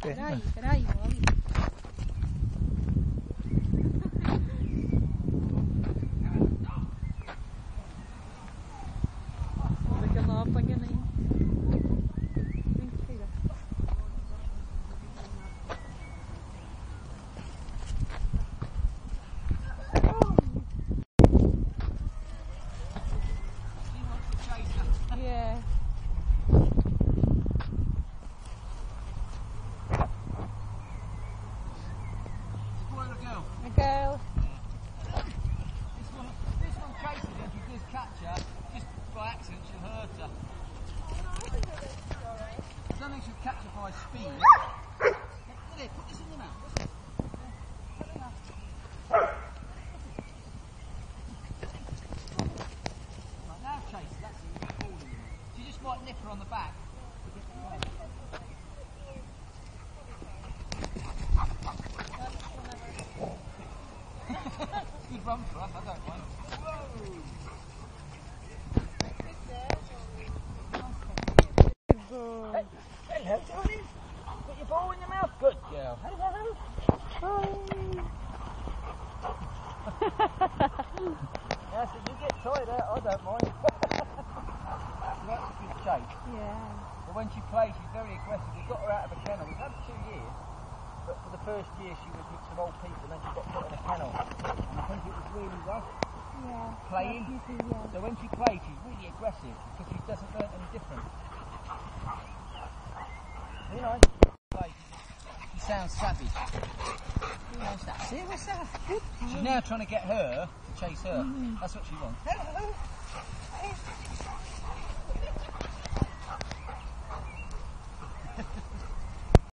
bit. Carai, Molly. Yeah. A girl. This one chases her. If you just catch her, just by accident, she'll hurt her. I don't think she'll catch her by speed. Here, put this in your mouth. Right, now chase her. That's it. You're falling. She just might nip her on the back. Good run for us, I don't mind. Good. Hey, hello, darling. Put your ball in your mouth. Good girl. Hello. That's it. You get tired out. I don't mind. She likes a good chase. Yeah. But when she plays, she's very aggressive. We got her out of a kennel. We've had her 2 years. But for the first year, she was with some old people, and then she got put in a kennel. And I think it was really rough Yeah. playing. Yeah. So when she plays, she's really aggressive because she doesn't learn any different. You know, she sounds savage. Who knows that? See, what's that? She's now trying to get her to chase her. That's what she wants. Hello. Hey.